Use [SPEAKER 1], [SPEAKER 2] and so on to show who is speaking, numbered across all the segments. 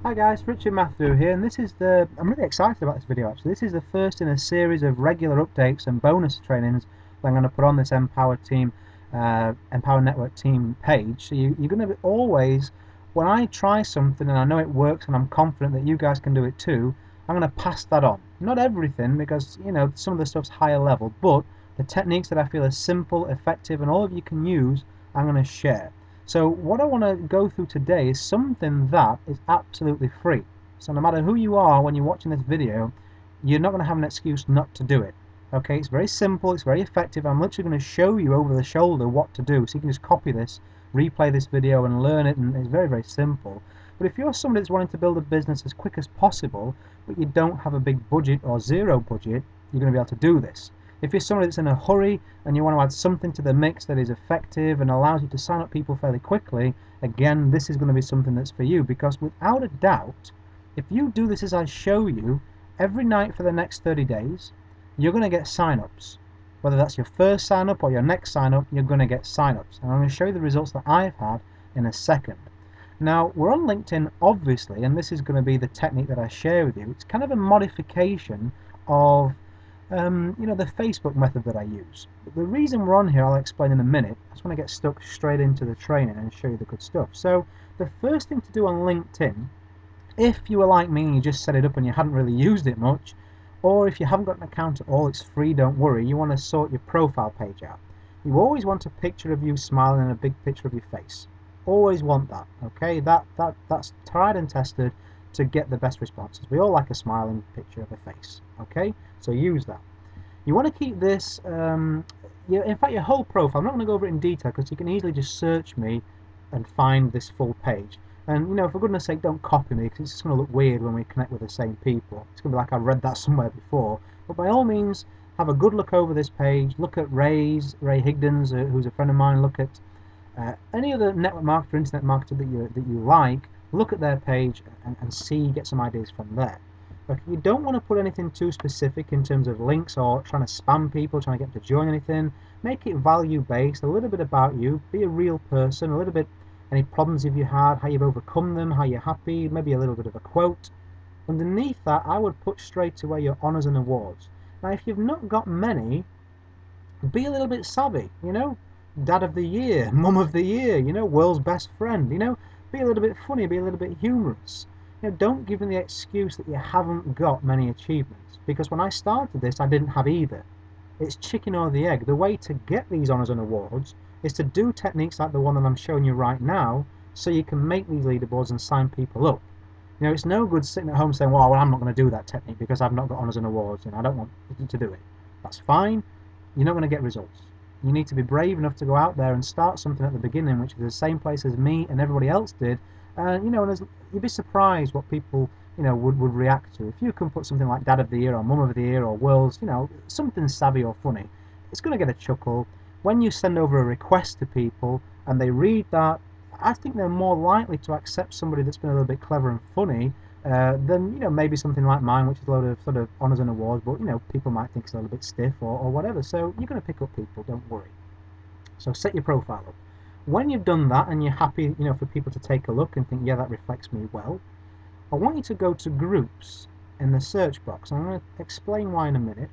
[SPEAKER 1] Hi guys, Richard Matharoo here, and I'm really excited about this video actually. This is the first in a series of regular updates and bonus trainings that I'm going to put on this Empower Network team page. So you're going to always, when I try something and I know it works and I'm confident that you guys can do it too, I'm going to pass that on. Not everything, because some of the stuff's higher level, but the techniques that I feel are simple, effective, and all of you can use, I'm going to share. So what I want to go through today is something that is absolutely free. So no matter who you are when you're watching this video, you're not going to have an excuse not to do it. Okay, it's very simple, it's very effective. I'm literally going to show you over the shoulder what to do. So you can just copy this, replay this video and learn it, and it's very, very simple. But if you're somebody that's wanting to build a business as quick as possible, but you don't have a big budget or zero budget, you're going to be able to do this. If you're somebody that's in a hurry and you want to add something to the mix that is effective and allows you to sign up people fairly quickly, again, this is going to be something that's for you, because without a doubt, if you do this as I show you, every night for the next 30 days, you're going to get sign-ups. Whether that's your first sign-up or your next sign-up, you're going to get sign-ups. And I'm going to show you the results that I've had in a second. Now, we're on LinkedIn, obviously, and this is going to be the technique that I share with you. It's kind of a modification of the Facebook method that I use. But the reason we're on here, I'll explain in a minute. I just want to get stuck straight into the training and show you the good stuff. So the first thing to do on LinkedIn, if you were like me and you just set it up and you hadn't really used it much, or if you haven't got an account at all, it's free, don't worry, you want to sort your profile page out. You always want a picture of you smiling and a big picture of your face. Always want that, okay? That's tried and tested to get the best responses. We all like a smiling picture of a face, okay? So use that. You want to keep this, in fact, your whole profile. I'm not going to go over it in detail because you can easily just search me and find this full page. And for goodness sake, don't copy me, because it's just going to look weird when we connect with the same people. It's going to be like I read that somewhere before. But by all means, have a good look over this page. Look at Ray Higdon's, who's a friend of mine. Look at any other network marketer, internet marketer that you like. Look at their page and see, get some ideas from there. But you don't want to put anything too specific in terms of links or trying to spam people, trying to get them to join anything. Make it value based, a little bit about you, be a real person, a little bit any problems if you had, how you've overcome them, how you're happy, maybe a little bit of a quote. Underneath that, I would put straight away your honours and awards. Now, if you've not got many, be a little bit savvy, Dad of the year, Mum of the year, world's best friend, be a little bit funny, be a little bit humorous. Don't give them the excuse that you haven't got many achievements, because when I started this, I didn't have either. It's chicken or the egg. The way to get these honours and awards is to do techniques like the one that I'm showing you right now, so you can make these leaderboards and sign people up. It's no good sitting at home saying, well, I'm not going to do that technique because I've not got honours and awards and I don't want to do it. That's fine. You're not going to get results. You need to be brave enough to go out there and start something at the beginning, which is the same place as me and everybody else did. And you'd be surprised what people would react to. If you can put something like Dad of the Year or Mum of the Year or World's, something savvy or funny, it's going to get a chuckle. When you send over a request to people and they read that, I think they're more likely to accept somebody that's been a little bit clever and funny than maybe something like mine, which is a load of sort of honours and awards, but people might think it's a little bit stiff or whatever. So you're going to pick up people, don't worry. So set your profile up. When you've done that and you're happy, for people to take a look and think, yeah, that reflects me well, I want you to go to groups in the search box. I'm going to explain why in a minute.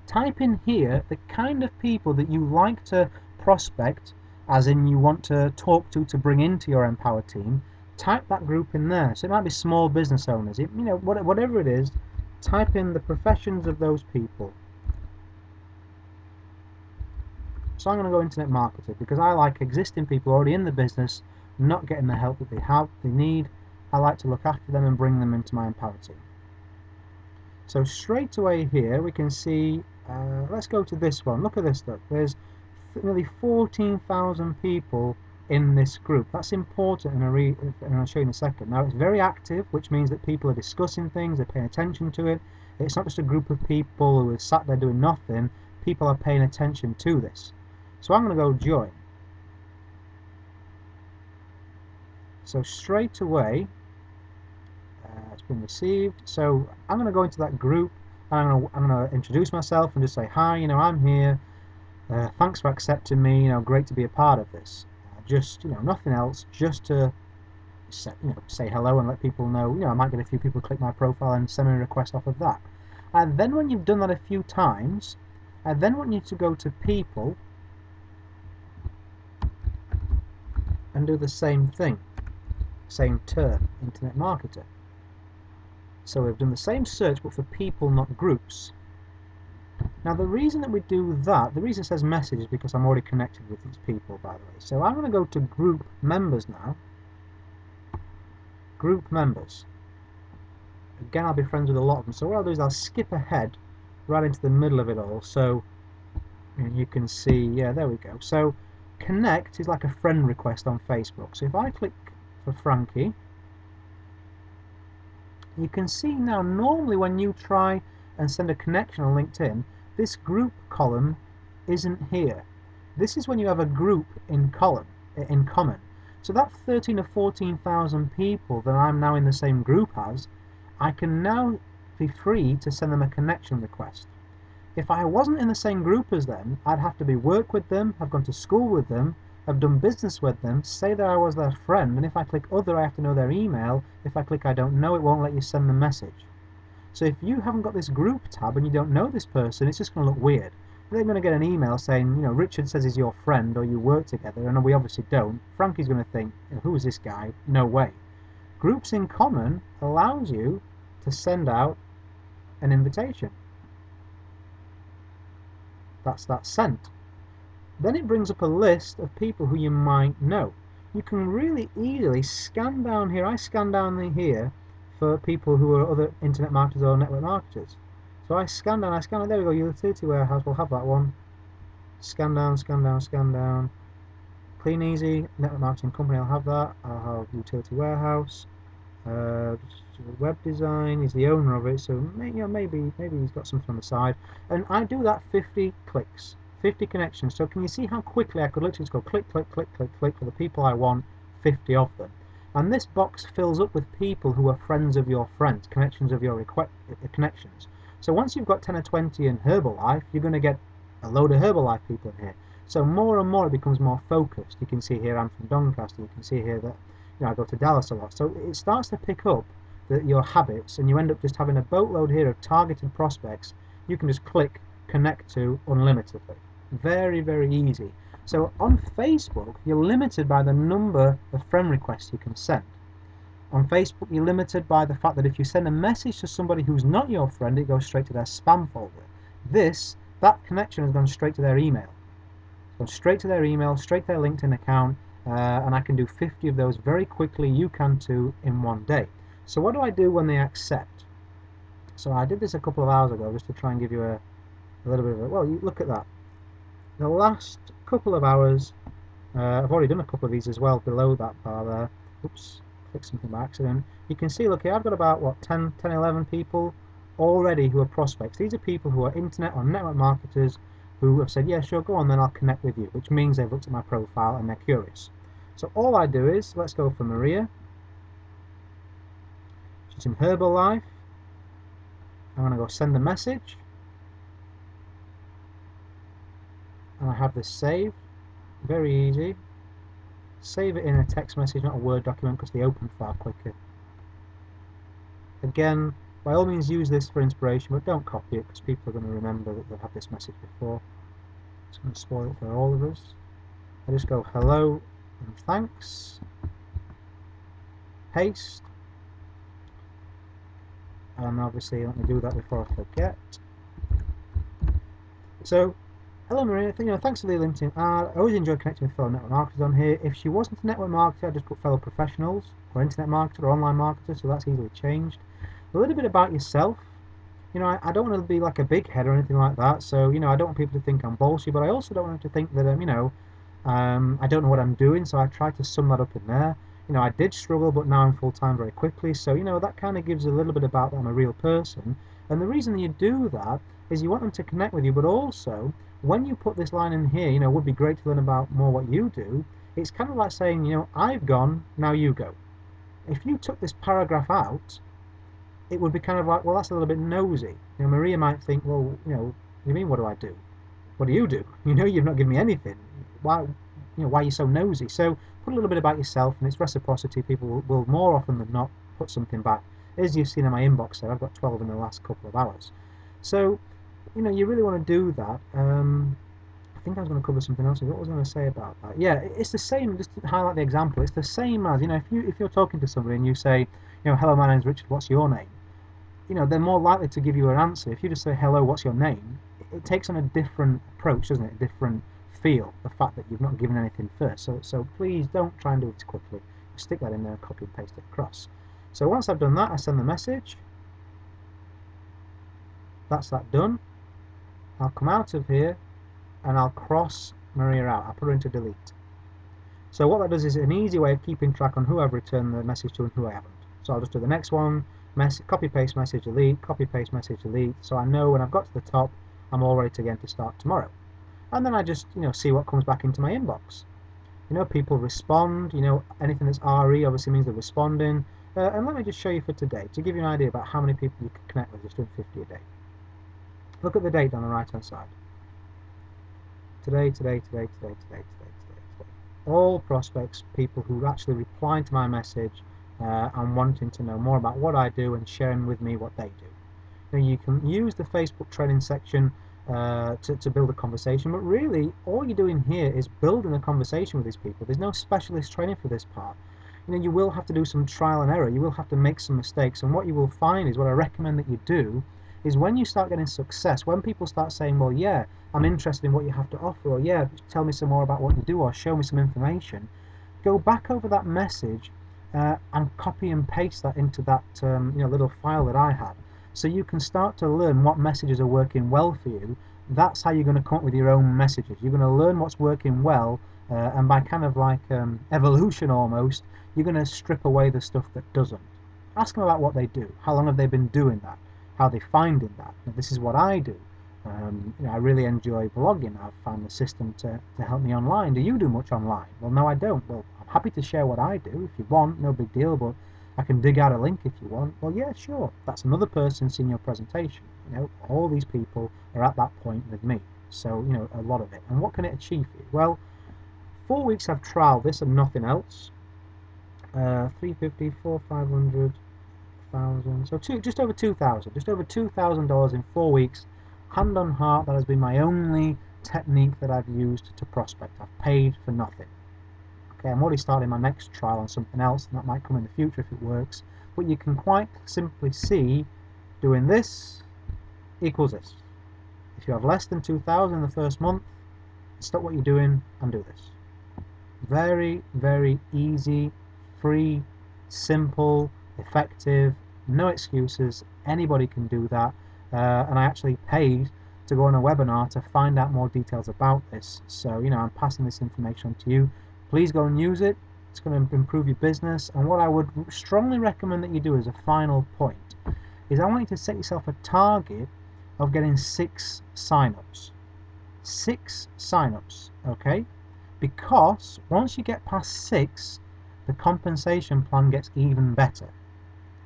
[SPEAKER 1] Type in here the kind of people that you like to prospect, as in you want to talk to bring into your Empower team. Type that group in there. So it might be small business owners, whatever it is. Type in the professions of those people. So I'm going to go internet marketer, because I like existing people already in the business not getting the help that they need. I like to look after them and bring them into my Empower team. So straight away here we can see, let's go to this one. Look at this stuff. There's nearly 14,000 people in this group. That's important, and I'll show you in a second. Now, it's very active, which means that people are discussing things, they're paying attention to it. It's not just a group of people who are sat there doing nothing. People are paying attention to this. So I'm going to go join. So straight away, it's been received. So I'm going to go into that group and I'm going to introduce myself and just say, hi, I'm here. Thanks for accepting me. Great to be a part of this. Just nothing else, just to say hello and let people know. I might get a few people click my profile and send me a request off of that. And then when you've done that a few times, I then want you to go to people and do the same thing, same term, internet marketer. So we've done the same search but for people, not groups. Now the reason that we do that, the reason it says message is because I'm already connected with these people, by the way. So I'm going to go to group members now. Group members. Again, I'll be friends with a lot of them. So what I'll do is I'll skip ahead right into the middle of it all. So you can see, yeah, there we go. So connect is like a friend request on Facebook. So if I click for Frankie, you can see now normally when you try and send a connection on LinkedIn, this group column isn't here. This is when you have a group in common. So that 13 or 14,000 people that I'm now in the same group as, I can now be free to send them a connection request. If I wasn't in the same group as them, I'd have to work with them, have gone to school with them, have done business with them, say that I was their friend, and if I click other, I have to know their email. If I click I don't know, it won't let you send the message. So if you haven't got this group tab and you don't know this person, it's just going to look weird. They're going to get an email saying, Richard says he's your friend or you work together, and we obviously don't. Frankie's going to think, who is this guy? No way. Groups in common allows you to send out an invitation. That's that sent. Then it brings up a list of people who you might know. You can really easily scan down here. I scan down here for people who are other internet marketers or network marketers. So I scan down, there we go, utility warehouse, we'll have that one. Scan down, scan down, scan down. Clean Easy, network marketing company, I'll have that. I'll have utility warehouse. Web design, he's the owner of it, so maybe he's got something on the side. And I do that 50 clicks, 50 connections. So can you see how quickly I could literally just go click, click, click, click, click for the people I want, 50 of them. And this box fills up with people who are friends of your friends, connections of your connections. So once you've got 10 or 20 in Herbalife, you're going to get a load of Herbalife people in here. So more and more it becomes more focused. You can see here I'm from Doncaster. You can see here that I go to Dallas a lot. So it starts to pick up your habits, and you end up just having a boatload here of targeted prospects. You can just click connect to unlimitedly. Very, very easy. So on Facebook, you're limited by the number of friend requests you can send. On Facebook, you're limited by the fact that if you send a message to somebody who's not your friend, it goes straight to their spam folder. That connection has gone straight to their email. It's gone straight to their email, straight to their LinkedIn account, and I can do 50 of those very quickly. You can too in one day. So what do I do when they accept? So I did this a couple of hours ago just to try and give you a little bit of a, well, you look at that. The last couple of hours, I've already done a couple of these as well below that bar there. Oops, clicked something by accident. You can see, look here, I've got about, what, 10, 11 people already who are prospects. These are people who are internet or network marketers who have said, yeah, sure, go on, then I'll connect with you, which means they've looked at my profile and they're curious. So all I do is, let's go for Maria. She's in Herbalife. I'm going to go send a message. And I have this saved. Very easy. Save it in a text message, not a Word document, because they open far quicker. Again, by all means use this for inspiration, but don't copy it, because people are going to remember that they've had this message before. It's going to spoil it for all of us. I just go hello and thanks. Paste. And obviously let me do that before I forget. So, hello Maria, thanks for the LinkedIn ad. I always enjoy connecting with fellow network marketers on here. If she wasn't a network marketer, I'd just put fellow professionals, or internet marketer, or online marketer, so that's easily changed. A little bit about yourself. I don't want to be like a big head or anything like that, so, I don't want people to think I'm bullshit, but I also don't want them to think that, I don't know what I'm doing, so I try to sum that up in there. I did struggle, but now I'm full-time very quickly, so, that kind of gives a little bit about that I'm a real person. And the reason that you do that is you want them to connect with you, but also, when you put this line in here, it would be great to learn about more what you do. It's kind of like saying, I've gone, now you go. If you took this paragraph out, it would be kind of like, well, that's a little bit nosy. Maria might think, well, you mean, what do I do? What do? You've not given me anything. Why are you so nosy? So put a little bit about yourself, and it's reciprocity. People will more often than not put something back. As you've seen in my inbox there, I've got 12 in the last couple of hours. So, you really want to do that. I think I was going to cover something else. What was I going to say about that? Yeah, it's the same. Just to highlight the example, it's the same as, if you're talking to somebody and you say, hello, my name's Richard. What's your name? They're more likely to give you an answer. If you just say, hello, what's your name? It takes on a different approach, doesn't it? A different feel. The fact that you've not given anything first. So please don't try and do it quickly. Stick that in there, copy and paste it across. So once I've done that, I send the message. That's that done. I'll come out of here and I'll cross Maria out. I'll put her into delete. So what that does is an easy way of keeping track on who I've returned the message to and who I haven't. So I'll just do the next one, copy paste message delete, copy paste message delete, so I know when I've got to the top I'm all ready to start tomorrow. And then I just see what comes back into my inbox. People respond, anything that's RE obviously means they're responding. And let me just show you for today, to give you an idea about how many people you can connect with just doing 50 a day. Look at the date on the right hand side. Today. All prospects, people who actually replied to my message and wanting to know more about what I do and sharing with me what they do. Now you can use the Facebook training section to build a conversation, but really all you're doing here is building a conversation with these people. There's no specialist training for this part. You will have to do some trial and error. You will have to make some mistakes, and what you will find is, what I recommend that you do is, when you start getting success, when people start saying, well, yeah, I'm interested in what you have to offer, or yeah, tell me some more about what you do, or show me some information, go back over that message and copy and paste that into that little file that I had, so you can start to learn what messages are working well for you. That's how you're going to come up with your own messages. You're going to learn what's working well, and by kind of like evolution almost, you're going to strip away the stuff that doesn't. Ask them about what they do. How long have they been doing that? How are they finding that? Now, this is what I do. I really enjoy blogging. I've found the system to help me online. Do you do much online? Well, no, I don't. Well, I'm happy to share what I do if you want. No big deal, but I can dig out a link if you want. Well, yeah, sure. That's another person seeing your presentation. All these people are at that point with me. So, a lot of it. And what can it achieve for you? Well, 4 weeks I've trialed this and nothing else. 350, 500, 1,000. So just over $2,000 in 4 weeks. Hand on heart, that has been my only technique that I've used to prospect. I've paid for nothing. Okay, I'm already starting my next trial on something else, and that might come in the future if it works. But you can quite simply see doing this equals this. If you have less than 2,000 in the first month, stop what you're doing and do this. Very, very easy, free, simple, effective, no excuses. Anybody can do that. And I actually paid to go on a webinar to find out more details about this. So, I'm passing this information on to you. Please go and use it. It's going to improve your business. And what I would strongly recommend that you do as a final point is, I want you to set yourself a target of getting 6 signups. 6 signups, okay? Because once you get past 6, the compensation plan gets even better.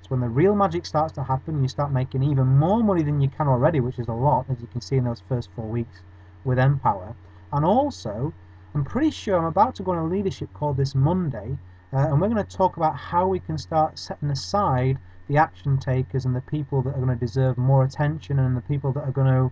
[SPEAKER 1] It's when the real magic starts to happen. You start making even more money than you can already, which is a lot, as you can see in those first 4 weeks with Empower. And also, I'm pretty sure I'm about to go on a leadership call this Monday, and we're going to talk about how we can start setting aside the action takers and the people that are going to deserve more attention, and the people that are going to,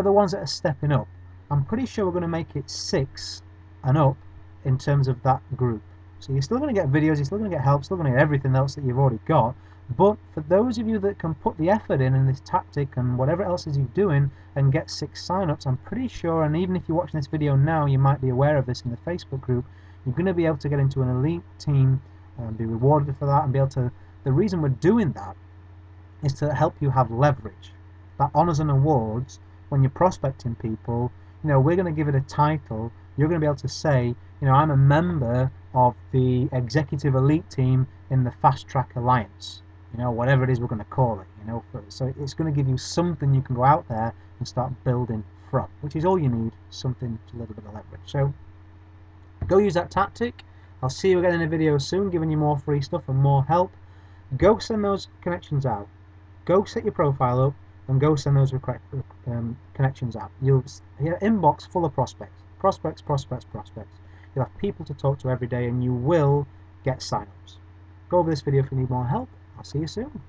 [SPEAKER 1] the ones that are stepping up. I'm pretty sure we're going to make it 6 and up in terms of that group. So you're still going to get videos, you're still going to get help, still going to get everything else that you've already got. But for those of you that can put the effort in this tactic and whatever else is you're doing and get 6 signups, I'm pretty sure, and even if you're watching this video now, you might be aware of this in the Facebook group, you're going to be able to get into an elite team and be rewarded for that, and be able to, the reason we're doing that is to help you have leverage. That honours and awards, when you're prospecting people, we're going to give it a title. You're going to be able to say, I'm a member of the executive elite team in the Fast Track Alliance. Whatever it is we're going to call it, so it's going to give you something you can go out there and start building from, which is all you need, something to a little bit of leverage. So go use that tactic. I'll see you again in a video soon, giving you more free stuff and more help. Go send those connections out. Go set your profile up and go send those connections out. You'll your inbox full of prospects. Prospects. you'll have people to talk to every day, and you will get sign-ups. Go over this video if you need more help. I'll see you soon.